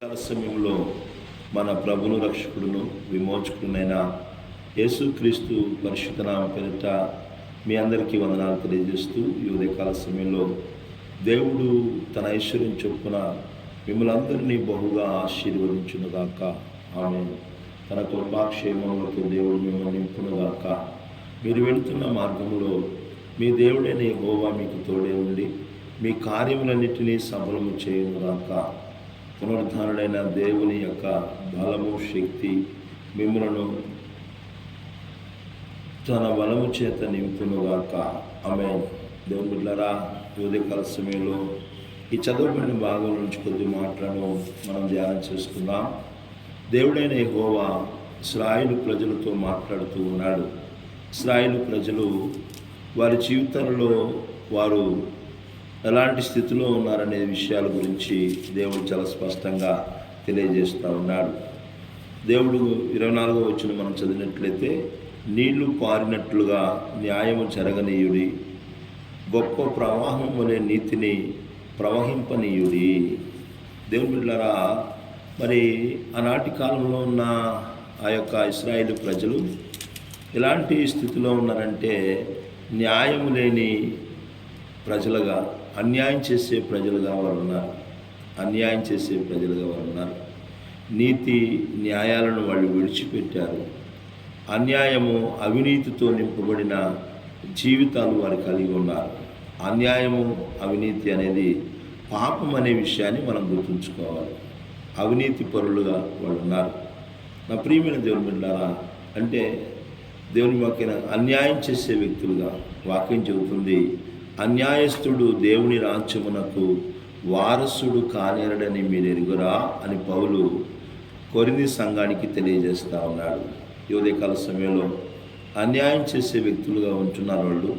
సమయంలో మన ప్రభును రక్షకుడును విమోచకుడునైన యేసుక్రీస్తు పరిశుద్ధ నామ పేరిట మీ అందరికీ వందనాలు తెలియజేస్తూ ఈ ఉదయకాల సమయంలో దేవుడు తన ఐశ్వర్యం చొప్పున మిమ్మల్ని అందరినీ బహుగా ఆశీర్వదించునుగాక. ఆమె తన కృపాక్షేమములతో దేవుడు మిమ్మల్ని నింపునుగాక. మీరు వెళుతున్న మార్గంలో మీ దేవుడైన యెహోవా మీకు తోడే ఉండి మీ కార్యములన్నిటినీ సఫలము చేయునుగాక. పునరుద్ధానుడైన దేవుని యొక్క బలము శక్తి మిమ్మలను తన బలము చేత నింపునుగాక. ఆమె దేవుని బిడ్డలారా, ఉదయకాల సమయంలో ఈ చదువుబడిన భాగం నుంచి కొద్ది మాటలను మనం ధ్యానం చేసుకుందాం. దేవుడైన యెహోవా ఇశ్రాయేలు ప్రజలతో మాట్లాడుతూ ఉన్నాడు. ఇశ్రాయేలు ప్రజలు వారి జీవితాలలో వారు ఎలాంటి స్థితిలో ఉన్నారనే విషయాల గురించి దేవుడు చాలా స్పష్టంగా తెలియజేస్తూ ఉన్నాడు. దేవుడు 24వ వచనం మనం చదివినట్లయితే, నీళ్లు పారినట్లుగా న్యాయము జరగనీయుడి, గొప్ప ప్రవాహం వలె నీతిని ప్రవహింపనీయుడి. దేవుని బిడ్డలారా, మరి ఆనాటి కాలంలో ఉన్న ఆ యొక్క ఇశ్రాయేలు ప్రజలు ఎలాంటి స్థితిలో ఉన్నారంటే, న్యాయము లేని ప్రజలుగా, అన్యాయం చేసే ప్రజలుగా వారు ఉన్నారు. అన్యాయం చేసే ప్రజలుగా వారు ఉన్నారు. నీతి న్యాయాలను వాళ్ళు విడిచిపెట్టారు. అన్యాయము అవినీతితో నింపబడిన జీవితాలు వారు కలిగి ఉన్నారు. అన్యాయము అవినీతి అనేది పాపం అనే విషయాన్ని మనం గుర్తుంచుకోవాలి. అవినీతి పరులుగా వాళ్ళు ఉన్నారు. నా ప్రియమైన దేవుని బిడ్డలారా, అంటే దేవుని వాక్యం అన్యాయం చేసే వ్యక్తులుగా వాక్యం చెబుతుంది, అన్యాయస్తుడు దేవుని రాజ్యమునకు వారసుడు కానేరడని మీరు ఎరుగురా అని పౌలు కొరింథీ సంఘానికి తెలియజేస్తూ ఉన్నాడు. ఈ ఉదయకాల సమయంలో అన్యాయం చేసే వ్యక్తులుగా ఉంటున్నారు వాళ్ళు.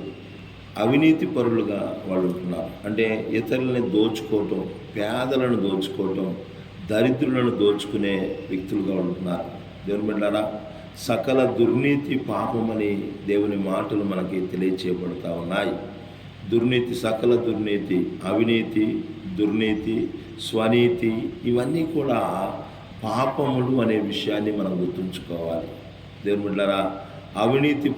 అవినీతి పరులుగా వాళ్ళు ఉంటున్నారు. అంటే ఇతరులని దోచుకోవటం, పేదలను దోచుకోవటం, దరిద్రులను దోచుకునే వ్యక్తులుగా ఉంటున్నారు. దేవుని బిడ్డలారా, సకల దుర్నీతి పాపమని దేవుని మాటలు మనకి తెలియచేయబడుతూ ఉన్నాయి. దుర్నీతి, సకల దుర్నీతి, అవినీతి, దుర్నీతి, స్వనీతి, ఇవన్నీ కూడా పాపములు అనే విషయాన్ని మనం గుర్తుంచుకోవాలి. దేవుని బిడ్డలారా, అవినీతి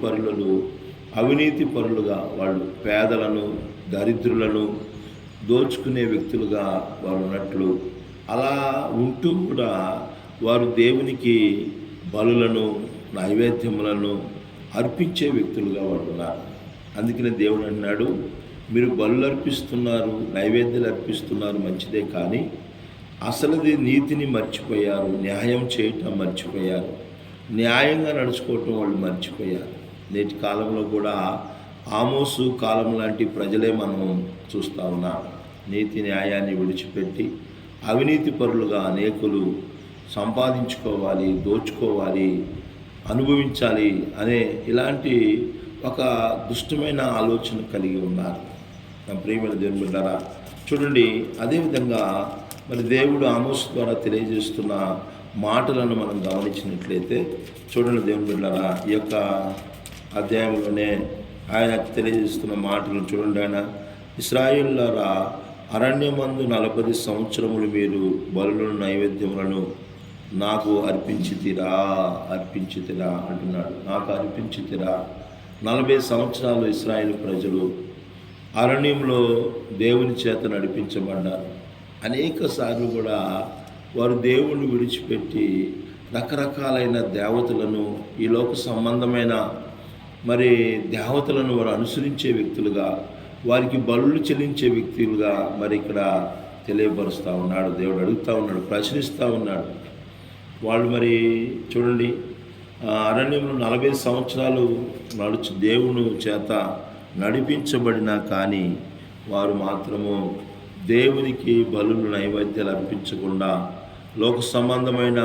పరులుగా వాళ్ళు పేదలను, దరిద్రులను దోచుకునే వ్యక్తులుగా వారు ఉన్నట్లు, అలా ఉంటూ కూడా వారు దేవునికి బలులను, నైవేద్యములను అర్పించే వ్యక్తులుగా వారు ఉన్నారు. అందుకనే దేవుడు అన్నాడు, మీరు బలులు అర్పిస్తున్నారు, నైవేద్యాలు అర్పిస్తున్నారు, మంచిదే, కానీ అసలుది నీతిని మర్చిపోయారు, న్యాయం చేయటం మర్చిపోయారు, న్యాయంగా నడుచుకోవటం వాళ్ళు మర్చిపోయారు. నేటి కాలంలో కూడా ఆమోసు కాలం లాంటి ప్రజలే మనం చూస్తూ ఉన్నాం. నీతి న్యాయాన్ని విడిచిపెట్టి అవినీతి పరులుగా అనేకులు సంపాదించుకోవాలి, దోచుకోవాలి, అనుభవించాలి అనే ఇలాంటి ఒక దుష్టమైన ఆలోచన కలిగి ఉన్నారు. నా ప్రియమైన దేవుని బిడ్డలారా, చూడండి, అదేవిధంగా మరి దేవుడు ఆమోస్ ద్వారా తెలియజేస్తున్న మాటలను మనం గమనించినట్లయితే, చూడండి దేవుని బిడ్డలారా, ఈ యొక్క అధ్యాయంలోనే ఆయన తెలియజేస్తున్న మాటలను చూడండి. ఆయన, ఇశ్రాయేలులారా, అరణ్యమందు 40 సంవత్సరములు మీరు బలులను, నైవేద్యములను నాకు అర్పించితిరా అంటున్నాడు. నాకు అర్పించితిరా. 40 సంవత్సరాలు ఇశ్రాయేలు ప్రజలు అరణ్యంలో దేవుని చేత నడిపించబడ్డారు. అనేక సార్లు కూడా వారు దేవుణ్ణి విడిచిపెట్టి రకరకాలైన దేవతలను, ఈ లోక సంబంధమైన మరి దేవతలను వారు అనుసరించే వ్యక్తులుగా, వారికి బలులు చెల్లించే వ్యక్తులుగా మరి ఇక్కడ తెలియపరుస్తూ ఉన్నాడు. దేవుడు అడుగుతూ ఉన్నాడు, ప్రశ్నిస్తూ ఉన్నాడు. వాళ్ళు మరి చూడండి, అరణ్యంలో 40 సంవత్సరాలు దేవుని చేత నడిపించబడినా కానీ వారు మాత్రము దేవునికి బలులు, నైవేద్యాలు అర్పించకుండా లోక సంబంధమైన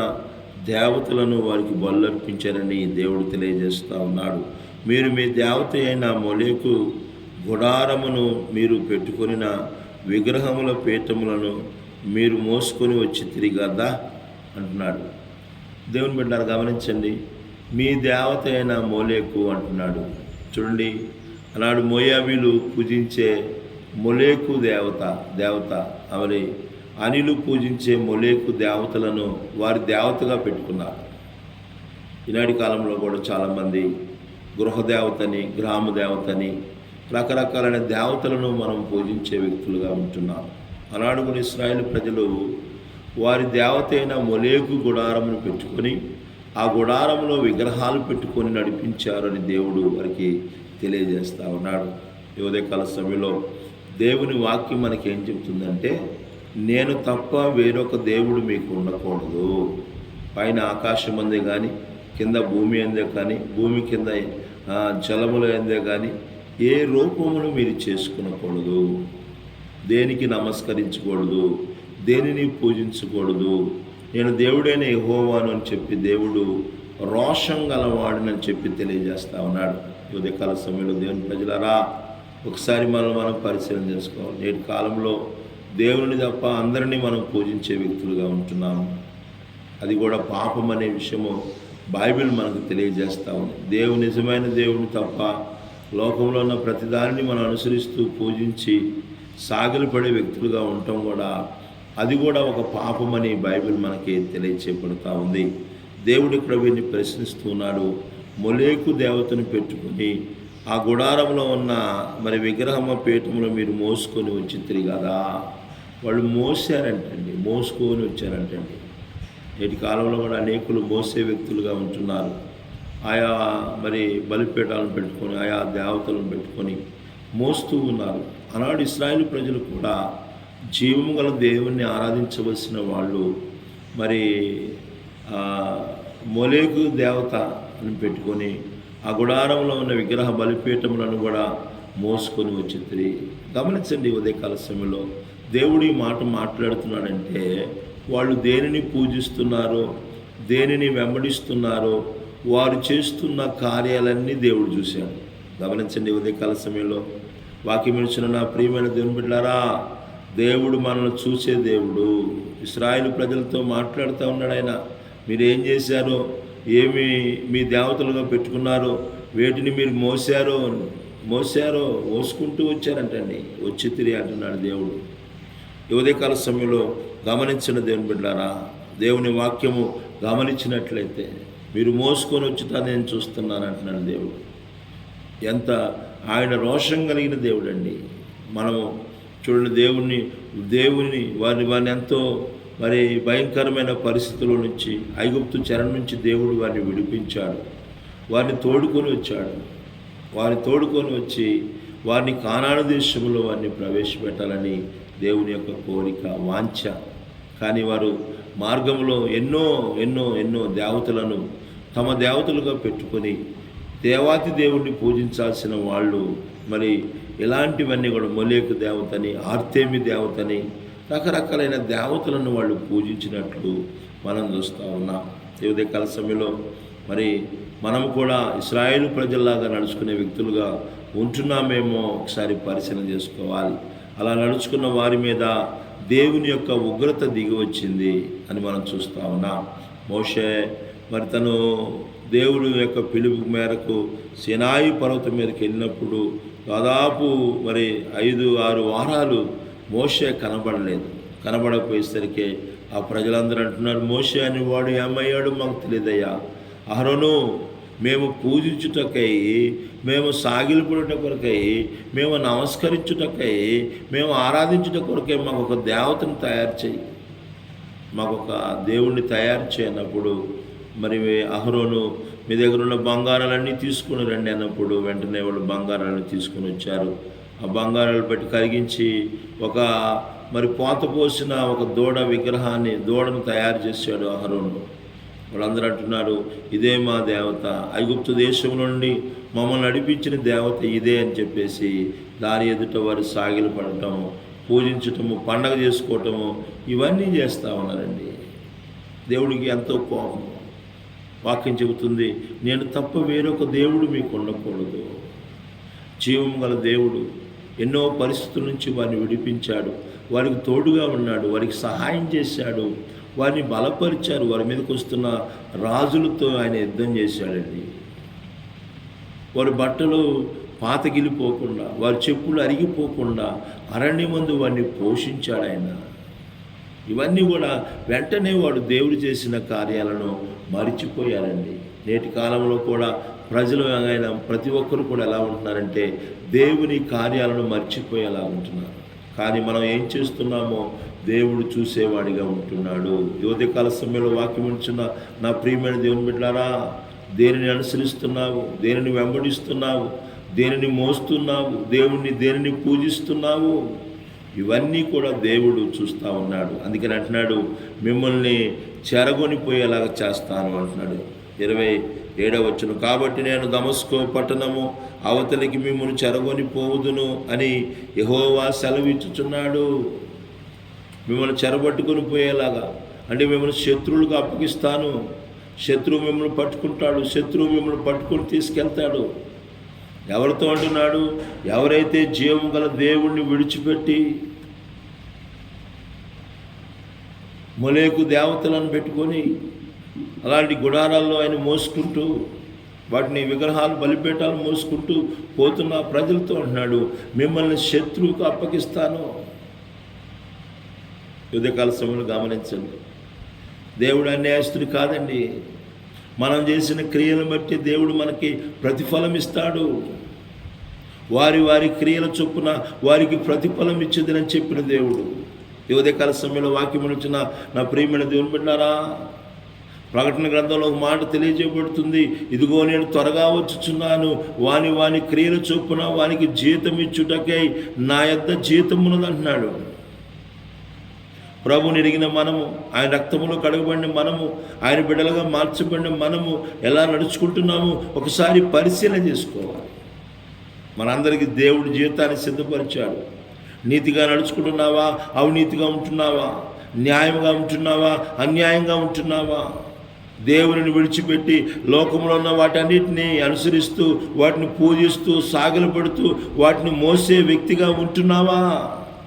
దేవతలను వారికి బలు అర్పించారని దేవుడు తెలియజేస్తూ ఉన్నాడు. మీరు మీ దేవత అయిన మొలేకు గుడారమును, మీరు పెట్టుకొనిన విగ్రహముల పీఠములను మీరు మోసుకొని వచ్చి తిరిగదా అంటున్నాడు. దేవుని బిడ్డలారా, గమనించండి, మీ దేవత అయిన మోలేకు అంటున్నాడు. చూడండి, ఆనాడు మోయాబీలు పూజించే మొలేకు దేవత మరి అనిలు పూజించే మొలేకు దేవతలను వారి దేవతగా పెట్టుకున్నారు. ఈనాటి కాలంలో కూడా చాలామంది గృహదేవతని, గ్రామ దేవతని, రకరకాలైన దేవతలను మనం పూజించే వ్యక్తులుగా ఉంటున్నాం. ఆనాడు కూడా ఇశ్రాయేలు ప్రజలు వారి దేవత అయిన మొలేకు గుడారమును పెట్టుకొని ఆ గుడారంలో విగ్రహాలు పెట్టుకొని నడిపించారని దేవుడు వారికి తెలియజేస్తూ ఉన్నాడు. ఈ ఉదయకాల సమయంలో దేవుని వాక్యం మనకి ఏం చెప్తుందంటే, నేను తప్ప వేరొక దేవుడు మీకు ఉండకూడదు. పైన ఆకాశం అందే కానీ, కింద భూమి అందే కానీ, భూమి కింద జలములు అందే కానీ ఏ రూపమును మీరు చేసుకునకూడదు, దేనికి నమస్కరించకూడదు, దేనిని పూజించకూడదు. నేను దేవుడైన యెహోవాను అని చెప్పి దేవుడు రోషం గలవాడినని చెప్పి తెలియజేస్తా ఉన్నాడు. ఉదయకాల సమయంలో దేవుని ప్రజలారా, ఒకసారి మనం పరిశీలన చేసుకోవాలి. నేటి కాలంలో దేవుని తప్ప అందరినీ మనం పూజించే వ్యక్తులుగా ఉంటున్నాము. అది కూడా పాపం అనే విషయము బైబిల్ మనకు తెలియజేస్తూ ఉంది. నిజమైన దేవుని తప్ప లోకంలో ఉన్న ప్రతిదానిని మనం అనుసరిస్తూ పూజించి సాగిలపడే వ్యక్తులుగా ఉండటం కూడా, అది కూడా ఒక పాపమని బైబిల్ మనకి తెలియచేయబడుతూ ఉంది. దేవుడు ఇక్కడ వీరిని ప్రశ్నిస్తున్నాడు. మొలేకు దేవతను పెట్టుకుని ఆ గుడారంలో ఉన్న విగ్రహమ పీఠంలో మీరు మోసుకొని వచ్చింది కదా. వాళ్ళు మోసారంటండి, మోసుకొని వచ్చారంటండి. నేటి కాలంలో కూడా అనేకులు మోసే వ్యక్తులుగా ఉంటున్నారు. ఆయా బలిపీఠాలను పెట్టుకొని, ఆయా దేవతలను పెట్టుకొని మోస్తూ ఉన్నారు. ఆనాడు ఇశ్రాయేలు ప్రజలు కూడా జీవము గల దేవుణ్ణి ఆరాధించవలసిన వాళ్ళు మొలేకు దేవత అని పెట్టుకొని ఆ గుడారంలో ఉన్న విగ్రహ బలిపీఠములను కూడా మోసుకొని వచ్చింది. గమనించండి, ఉదయకాల సమయంలో దేవుడు ఈ మాట మాట్లాడుతున్నాడంటే వాళ్ళు దేనిని పూజిస్తున్నారో, దేనిని వెంబడిస్తున్నారో, వారు చేస్తున్న కార్యాలన్నీ దేవుడు చూశాడు. గమనించండి, ఉదయకాల సమయంలో వాక్యం ఇచ్చిన నా ప్రియమైన దేవుని బిడ్డలారా, దేవుడు మనల్ని చూసే దేవుడు. ఇశ్రాయేలు ప్రజలతో మాట్లాడుతూ ఉన్నాడు ఆయన. మీరేం చేశారో, ఏమి మీ దేవతలుగా పెట్టుకున్నారో, వేటిని మీరు మోసుకుంటూ వచ్చారంటండి. వచ్చి తిరిగి అంటున్నాడు దేవుడు. ఉదయకాల సమయంలో గమనించిన దేవుని బిడ్డలారా, దేవుని వాక్యము గమనించినట్లయితే మీరు మోసుకొని వచ్చుతా నేను చూస్తున్నాను అంటున్నాడు దేవుడు. ఎంత ఆయన రోషం కలిగిన దేవుడు అండి. మనము చూడండి, దేవుని వారిని ఎంతో భయంకరమైన పరిస్థితుల నుంచి, ఐగుప్తు చెర నుంచి దేవుడు వారిని విడిపించాడు. వారిని తోడుకొని వచ్చి వారిని కానాను దేశంలో వారిని ప్రవేశపెట్టాలని దేవుని యొక్క కోరిక, వాంఛ. కానీ వారు మార్గంలో ఎన్నో ఎన్నో ఎన్నో దేవతలను తమ దేవతలుగా పెట్టుకొని దేవాతి దేవుణ్ణి పూజించాల్సిన వాళ్ళు ఇలాంటివన్నీ కూడా మొలేకు దేవతని, ఆర్తేమి దేవతని, రకరకాలైన దేవతలను వాళ్ళు పూజించినట్లు మనం చూస్తూ ఉన్నాం. ఈ ఉదయకాల సమయంలో మనము కూడా ఇశ్రాయేలు ప్రజల్లాగా నడుచుకునే వ్యక్తులుగా ఉంటున్నామేమో ఒకసారి పరిశీలన చేసుకోవాలి. అలా నడుచుకున్న వారి మీద దేవుని యొక్క ఉగ్రత దిగి వచ్చింది అని మనం చూస్తూ ఉన్నాం. మోషే తను దేవుడి యొక్క పిలుపు మేరకు సినాయి పర్వతం మీదకి వెళ్ళినప్పుడు దాదాపు 5-6 వారాలు మోషే కనబడకపోయేసరికి ఆ ప్రజలందరూ అంటున్నారు, మోషే అని వాడు ఏమయ్యాడు మాకు తెలియదయ్యా. అహరోను, మేము పూజించుటకై, మేము సాగిలపడుట కొరకై, మేము నమస్కరించుటకై, మేము ఆరాధించుట కొరకై మాకు ఒక దేవతను తయారు చేయి, మాకు ఒక దేవుణ్ణి తయారు చేయనప్పుడు అహరోను, మీ దగ్గర ఉన్న బంగారాలన్నీ తీసుకుని రండి అన్నప్పుడు వెంటనే వాళ్ళు బంగారాలను తీసుకుని వచ్చారు. ఆ బంగారాలు పెట్టి కరిగించి ఒక పోత పోసిన ఒక దూడను తయారు చేశాడు అహరోను. వాళ్ళందరూ అంటున్నారు, ఇదే మా దేవత, ఐగుప్తు దేశం నుండి మమ్మల్ని నడిపించిన దేవత ఇదే అని చెప్పేసి దాని ఎదుట వారు సాగిలు పడటము, పూజించటము, పండగ చేసుకోవటము, ఇవన్నీ చేస్తూ ఉన్నారండి. దేవుడికి ఎంతో కోపం. వాక్యం చెబుతుంది, నేను తప్ప వేరొక దేవుడు మీకు ఉండకూడదు. జీవం గల దేవుడు ఎన్నో పరిస్థితుల నుంచి వారిని విడిపించాడు, వారికి తోడుగా ఉన్నాడు, వారికి సహాయం చేశాడు, వారిని బలపరిచారు. వారి మీదకి వస్తున్న రాజులతో ఆయన యుద్ధం చేశాడండి. వారి బట్టలు పాతగిలిపోకుండా, వారి చెప్పులు అరిగిపోకుండా అరణ్యమందు వారిని పోషించాడు ఆయన. ఇవన్నీ కూడా వెంటనే వాడు దేవుడు చేసిన కార్యాలను మరిచిపోయారండి. నేటి కాలంలో కూడా ప్రజలు అయిన ప్రతి ఒక్కరు కూడా ఎలా ఉంటున్నారంటే దేవుని కార్యాలను మర్చిపోయేలా ఉంటున్నారు. కానీ మనం ఏం చేస్తున్నామో దేవుడు చూసేవాడిగా ఉంటున్నాడు. ఉదయకాల సమయంలో వాక్యం ఉంచున్న నా ప్రియమైన దేవుని బిడ్డలారా, దేనిని అనుసరిస్తున్నావు, దేనిని వెంబడిస్తున్నావు, దేనిని మోస్తున్నావు, దేనిని పూజిస్తున్నావు, ఇవన్నీ కూడా దేవుడు చూస్తూ ఉన్నాడు. అందుకని అంటున్నాడు, మిమ్మల్ని చెరగొనిపోయేలాగా చేస్తాను అంటున్నాడు. 27వ వచనం, కాబట్టి నేను దమస్కో పట్టణము అవతలికి మిమ్మల్ని చెరగొని పోవుదును అని యెహోవా సెలవిచ్చుచున్నాడు. మిమ్మల్ని చెరబట్టుకొని పోయేలాగా అంటే మిమ్మల్ని శత్రువులకు అప్పగిస్తాను. శత్రువు మిమ్మల్ని పట్టుకుంటాడు, శత్రువు మిమ్మల్ని పట్టుకొని తీసుకెళ్తాడు. ఎవరితో అంటున్నాడు? ఎవరైతే జీవం గల దేవుణ్ణి విడిచిపెట్టి మొలేకు దేవతలను పెట్టుకొని అలాంటి గుడారాల్లో ఆయన మోసుకుంటూ వాటిని విగ్రహాలు బలిపీఠాలు మోసుకుంటూ పోతున్న ప్రజలతో అంటున్నాడు, మిమ్మల్ని శత్రువుకు అప్పగిస్తాను. ఉదయకాల సమయంలో గమనించండి, దేవుడు అన్యాయస్తుడు కాదండి. మనం చేసిన క్రియలను బట్టి దేవుడు మనకి ప్రతిఫలం ఇస్తాడు. వారి వారి క్రియల చొప్పున వారికి ప్రతిఫలం ఇచ్చేదని చెప్పిన దేవుడు. ఉదయకాల సమయంలో వాక్యం వచ్చిన నా ప్రియమైన దేవుని బిడ్డారా, ప్రకటన గ్రంథంలో ఒక మాట తెలియజేయబడుతుంది, ఇదిగో నేను త్వరగా వచ్చుచున్నాను, వాని క్రియల చొప్పున వానికి జీతం ఇచ్చుటకై నా యొద్ద జీతం ఉన్నదంటున్నాడు. ప్రభుని ఎరిగిన మనము, ఆయన రక్తములో కడగబడిన మనము, ఆయన బిడ్డలుగా మార్చబడిన మనము ఎలా నడుచుకుంటున్నాము ఒకసారి పరిశీలన చేసుకోవాలి. మనందరికీ దేవుడు జీవితాన్ని సిద్ధపరిచాడు. నీతిగా నడుచుకుంటున్నావా, అవినీతిగా ఉంటున్నావా, న్యాయంగా ఉంటున్నావా, అన్యాయంగా ఉంటున్నావా, దేవుని విడిచిపెట్టి లోకంలో ఉన్న వాటన్నిటిని అనుసరిస్తూ వాటిని పూజిస్తూ సాగిలపడుతూ వాటిని మోసే వ్యక్తిగా ఉంటున్నావా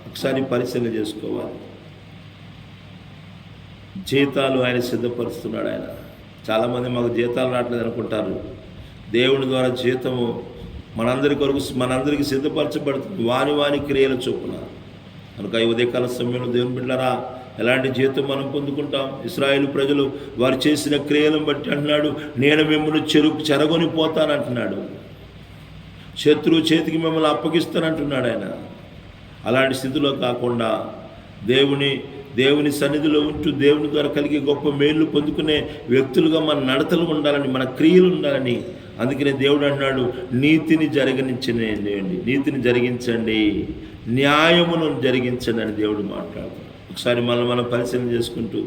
ఒకసారి పరిశీలన చేసుకోవాలి. జీతాలు ఆయన సిద్ధపరుస్తున్నాడు. ఆయన చాలామంది మాకు జీతాలు రావట్లేదు అనుకుంటారు. దేవుని ద్వారా జీతము మనందరికి సిద్ధపరచబడుతుంది వాని క్రియల చొప్పున. కనుక ఈ ఉదయకాల సమయంలో దేవుని బిడ్డలారా, ఎలాంటి జీతం మనం పొందుకుంటాం? ఇశ్రాయేలు ప్రజలు వారు చేసిన క్రియలను బట్టి అంటున్నాడు, నేను మిమ్మల్ని చెరగొని పోతానంటున్నాడు. శత్రువు చేతికి మిమ్మల్ని అప్పగిస్తానంటున్నాడు ఆయన. అలాంటి స్థితిలో కాకుండా దేవుని సన్నిధిలో ఉంటూ దేవుని ద్వారా కలిగే గొప్ప మేలు పొందుకునే వ్యక్తులుగా మన నడతలు ఉండాలని, మన క్రియలు ఉండాలని. అందుకనే దేవుడు అంటున్నాడు, నీతిని జరిగించండి, న్యాయమును జరిగించండి అని దేవుడు మాట్లాడుతున్నాడు. ఒకసారి మనం పరిశీలన చేసుకుంటూ,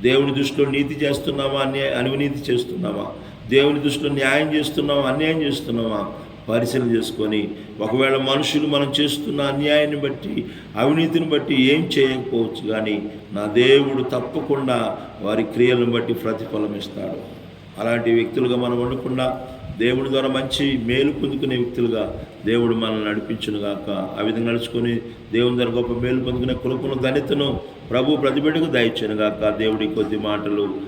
దేవుని దృష్టిలో నీతి చేస్తున్నామా, అవినీతి చేస్తున్నామా, దేవుని దృష్టిలో న్యాయం చేస్తున్నామా, అన్యాయం చేస్తున్నామా పరిశీలన చేసుకొని, ఒకవేళ మనుషులు మనం చేస్తున్న అన్యాయాన్ని బట్టి అవినీతిని బట్టి ఏం చేయకపోవచ్చు, కానీ నా దేవుడు తప్పకుండా వారి క్రియలను బట్టి ప్రతిఫలం ఇస్తాడు. అలాంటి వ్యక్తులుగా మనం ఉండకుండా దేవుడి ద్వారా మంచి మేలు పొందుకునే వ్యక్తులుగా దేవుడు మనల్ని నడిపించునుగాక. ఆ విధంగా నడుచుకొని దేవుని ద్వారా గొప్ప మేలు పొందుకునే కృపను ధన్యతను ప్రభు ప్రతిబిడ్డకు దయచేయునుగాక. దేవుడి కొద్ది మాటలు